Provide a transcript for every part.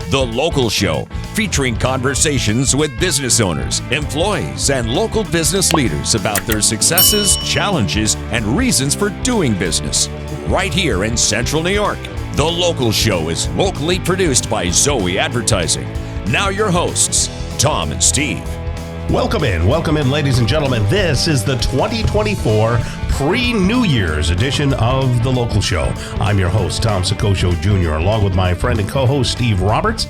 The Local Show, featuring conversations with business owners, employees, and local business leaders about their successes, challenges, and reasons for doing business. Right here in Central New York. The Local Show is locally produced by Zoe Advertising. Now your hosts, Tom and Steve. Welcome in, ladies and gentlemen. This is the 2024 pre-New Year's edition of The Local Show. I'm your host, Tom Soccocio Jr., along with my friend and co-host, Steve Roberts.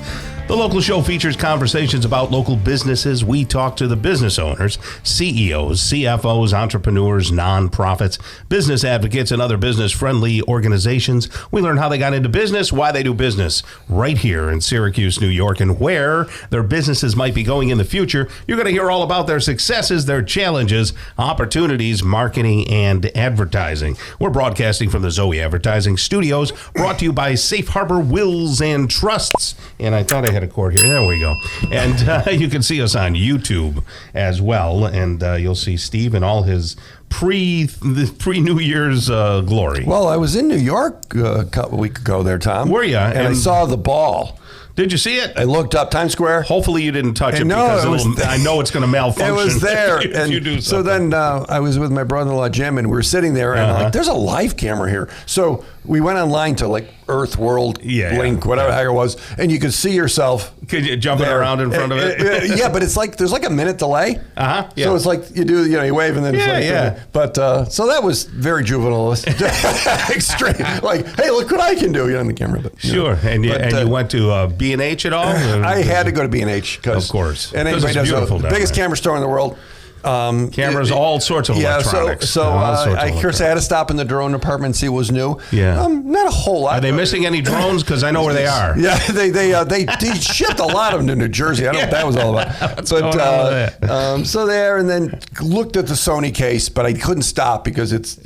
The Local Show features conversations about local businesses. We talk to the business owners, CEOs, CFOs, entrepreneurs, nonprofits, business advocates, and other business-friendly organizations. We learn how they got into business, why they do business right here in Syracuse, New York, and where their businesses might be going in the future. You're going to hear all about their successes, their challenges, opportunities, marketing, and advertising. We're broadcasting from the Zoe Advertising Studios, brought to you by Safe Harbor Wills and Trusts. And I thought I had a cord here. There we go. And you can see us on YouTube as well. And you'll see Steve in all his pre-New Year's glory. Well, I was in New York a couple weeks ago there, Tom. Were you? And I saw the ball. Did you see it? I looked up Times Square. Hopefully you didn't touch it because I know it's going to malfunction. It was there. if you do something. So then I was with my brother-in-law, Jim, and we were sitting there, and I'm like, there's a live camera here. So we went online to like Earth World Link, whatever the heck it was, and you could see yourself. Could you jumping around in front of it? Yeah, but it's like there's like a minute delay. Yeah. So it's like you do, you wave and then it's like, But so that was very juvenile, extreme. Like, hey, look what I can do on the camera. But, sure. And you went to B&H at all? I had to go to B&H of course. And anybody knows the biggest camera store in the world. Cameras, all sorts of electronics. So I had to stop in the drone department and see what was new. Yeah. Not a whole lot. Are they missing any drones? Because I know where they are. Yeah, they shipped a lot of them to New Jersey. I don't know what that was all about. What's going on with that? So there, and then looked at the Sony case, but I couldn't stop because it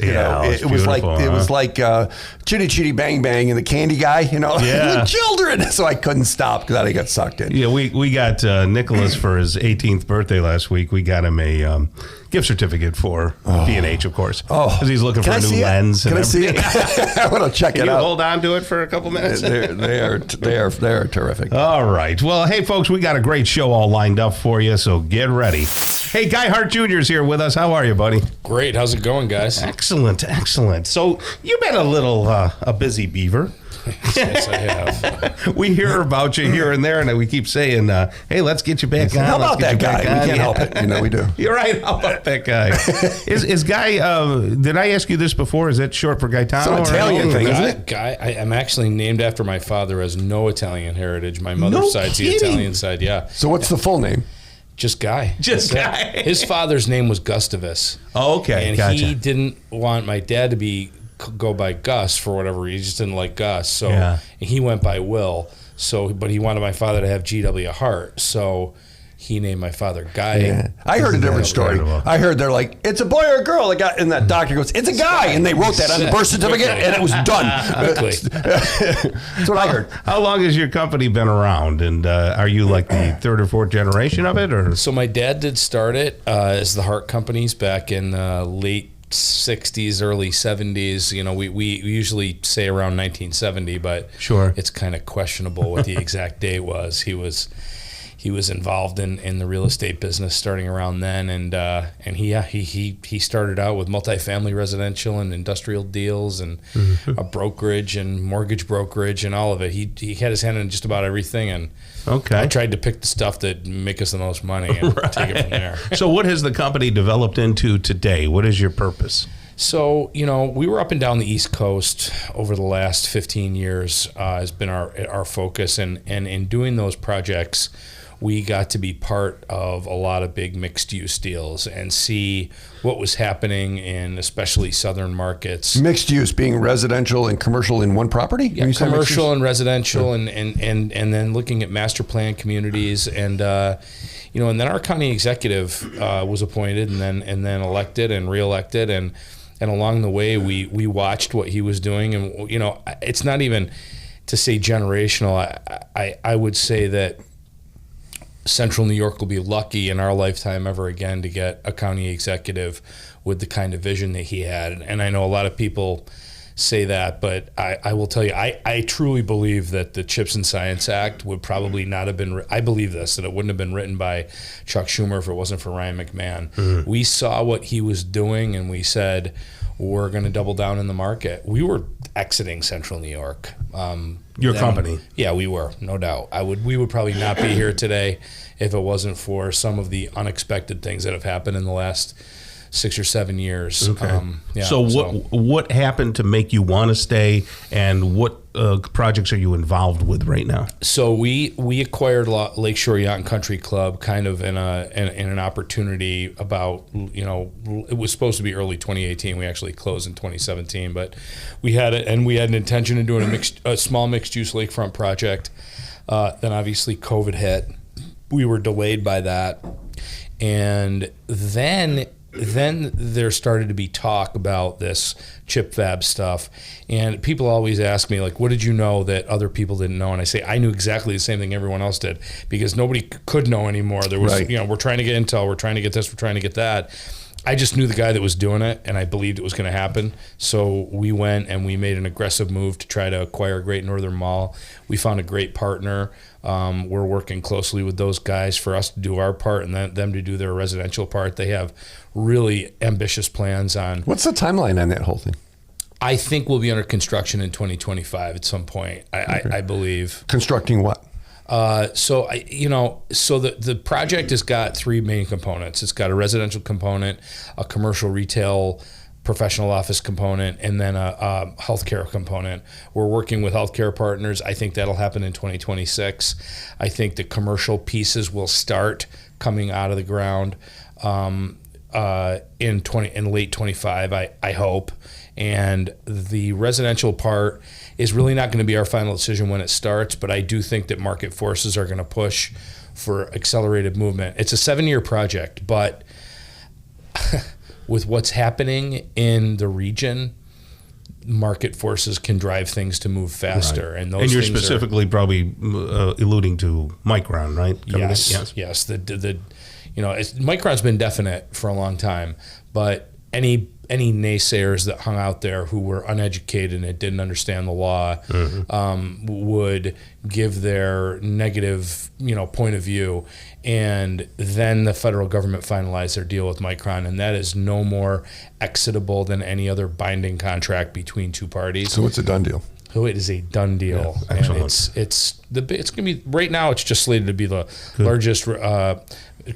was like Chitty Chitty Bang Bang and the Candy Guy, the children. So I couldn't stop because I got sucked in. Yeah, we got Nicholas for his 18th birthday last week. We got him a gift certificate for B&H, of course, because he's looking for a new lens. Can I see it? I want to check it out. Can you hold on to it for a couple minutes? They are terrific. All right. Well, hey, folks, we got a great show all lined up for you, so get ready. Hey, Guy Hart Jr. is here with us. How are you, buddy? Great. How's it going, guys? Excellent. So you've been a little a busy beaver. Yes, I have. We hear about you here and there, and we keep saying, hey, let's get you back on. How about that guy? We can't help it. We do. You're right. How about that guy? Is Guy, did I ask you this before? Is that short for Gaetano? It's an Italian thing, isn't it? Guy, I'm actually named after my father, has no Italian heritage. My mother's side's the Italian side, yeah. So what's the full name? Just Guy. Just Guy. His father's name was Gustavus. Oh, okay. And gotcha. he didn't want my dad to go by Gus for whatever reason. He just didn't like Gus. So he went by Will. But he wanted my father to have G.W. Hart. So he named my father Guy. Yeah. I heard a different story. I heard they're like, it's a boy or a girl. And that doctor goes, it's a guy. And they wrote that on the birth certificate and it was done. That's what I heard. How long has your company been around? And are you like the third or fourth generation of it? Or So my dad did start it as the Hart Companies back in late 60s, early 70s. We usually say around 1970, but it's kind of questionable what the exact date was. He was involved in the real estate business starting around then, and he started out with multifamily residential and industrial deals and a brokerage and mortgage brokerage and all of it. He had his hand in just about everything, and I tried to pick the stuff that make us the most money and take it from there. So what has the company developed into today? What is your purpose? So, we were up and down the East Coast over the last 15 years has been our focus, and in doing those projects, we got to be part of a lot of big mixed-use deals and see what was happening in especially southern markets. Mixed use being residential and commercial in one property? Yeah, commercial and residential, and then looking at master plan communities, and and then our county executive was appointed and then elected and reelected, and along the way we watched what he was doing, and it's not even to say generational. I would say that Central New York will be lucky in our lifetime ever again to get a county executive with the kind of vision that he had. And I know a lot of people say that, but I will tell you, I truly believe that the Chips and Science Act would probably not have been, I believe this, that it wouldn't have been written by Chuck Schumer if it wasn't for Ryan McMahon. Mm-hmm. We saw what he was doing and we said, we're going to double down in the market. We were exiting Central New York. Your company? Yeah, we were, no doubt. We would probably not be here today if it wasn't for some of the unexpected things that have happened in the last 6 or 7 years. Okay. So what happened to make you want to stay, and what projects are you involved with right now? So we acquired Lakeshore Yacht and Country Club kind of in an opportunity about, it was supposed to be early 2018. We actually closed in 2017, but we had an intention of doing a small mixed use lakefront project. Then obviously COVID hit. We were delayed by that, and then there started to be talk about this chip fab stuff, and people always ask me, like, what did you know that other people didn't know? And I say, I knew exactly the same thing everyone else did, because nobody could know anymore. There was, we're trying to get intel, we're trying to get this, we're trying to get that. I just knew the guy that was doing it, and I believed it was going to happen. So we went and we made an aggressive move to try to acquire Great Northern Mall. We found a great partner. We're working closely with those guys for us to do our part and them to do their residential part. They have really ambitious plans on. What's the timeline on that whole thing? I think we'll be under construction in 2025 at some point. I believe. Constructing what? So the project has got three main components. It's got a residential component, a commercial retail, professional office component, and then a healthcare component. We're working with healthcare partners. I think that'll happen in 2026. I think the commercial pieces will start coming out of the ground in late 25. I hope. And the residential part is really not going to be our final decision when it starts, but I do think that market forces are going to push for accelerated movement. It's a 7-year project, but with what's happening in the region, market forces can drive things to move faster. Right. And those and you're things specifically probably alluding to Micron, right? Yes. Micron's been definite for a long time, but any naysayers that hung out there who were uneducated and didn't understand the law would give their negative, point of view, and then the federal government finalized their deal with Micron, and that is no more exitable than any other binding contract between two parties. So it's a done deal. So it is a done deal, yeah, and it's going to be right now. It's just slated to be the largest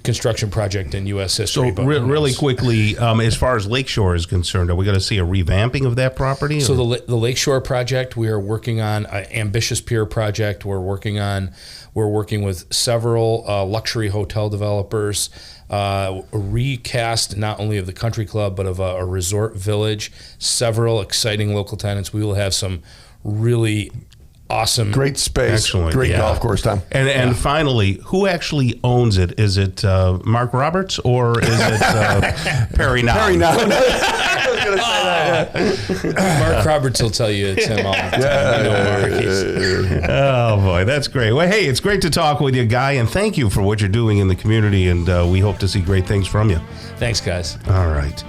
construction project in U.S. history. So really quickly, as far as Lakeshore is concerned, are we going to see a revamping of that property? So the Lakeshore project, we are working on an ambitious pier project. We're working with several luxury hotel developers, a recast not only of the country club but of a resort village. Several exciting local tenants. We will have some really awesome, great space, excellent, great golf course, Tom. And finally, who actually owns it? Is it Mark Roberts or is it Perry Now? Perry Now. I was going to say that. Mark Roberts will tell you it's him all the time. Oh boy, that's great. Well, hey, it's great to talk with you, Guy, and thank you for what you're doing in the community. And we hope to see great things from you. Thanks, guys. All right.